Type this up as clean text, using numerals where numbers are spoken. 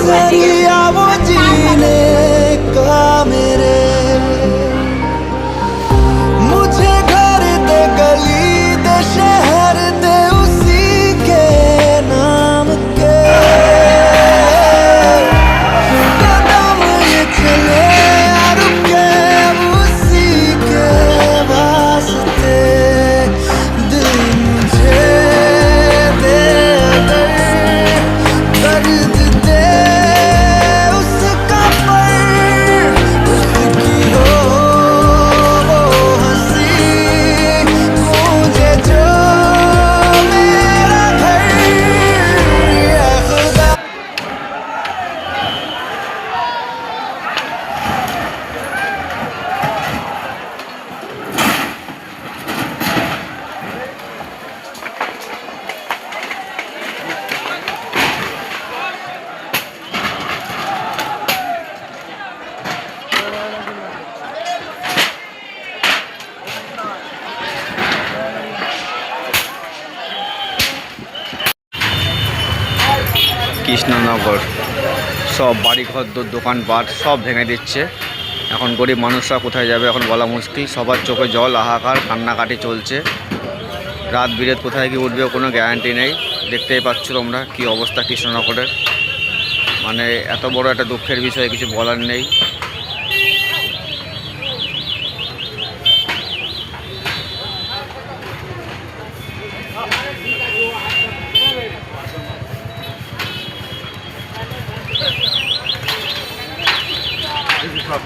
से किया वो जीने का मेरे, मुझे घर दे गली दे शहर दे उसी के नाम के, कदम ये चले या रुके अब उसी के वास्ते, दिल मुझे दे दर्द दे उसका पर, उसकी हो वो हंसी मुझे जो मेरा घर, या खुदा। কৃষ্ণনগর সব বাড়িঘর দোকানপাট সব ভেঙে দিচ্ছে। এখন গরিব মানুষরা কোথায় যাবে এখন বলা মুশকিল। সবার চোখে জল, হাহাকার, কান্নাকাটি চলছে। রাত বিরেত কোথায় কি উঠবে কোনো গ্যারান্টি নেই। দেখতেই পাচ্ছ তোমরা কী অবস্থা কৃষ্ণনগরের। মানে এত বড় একটা দুঃখের বিষয়ে কিছু বলার নেই। সব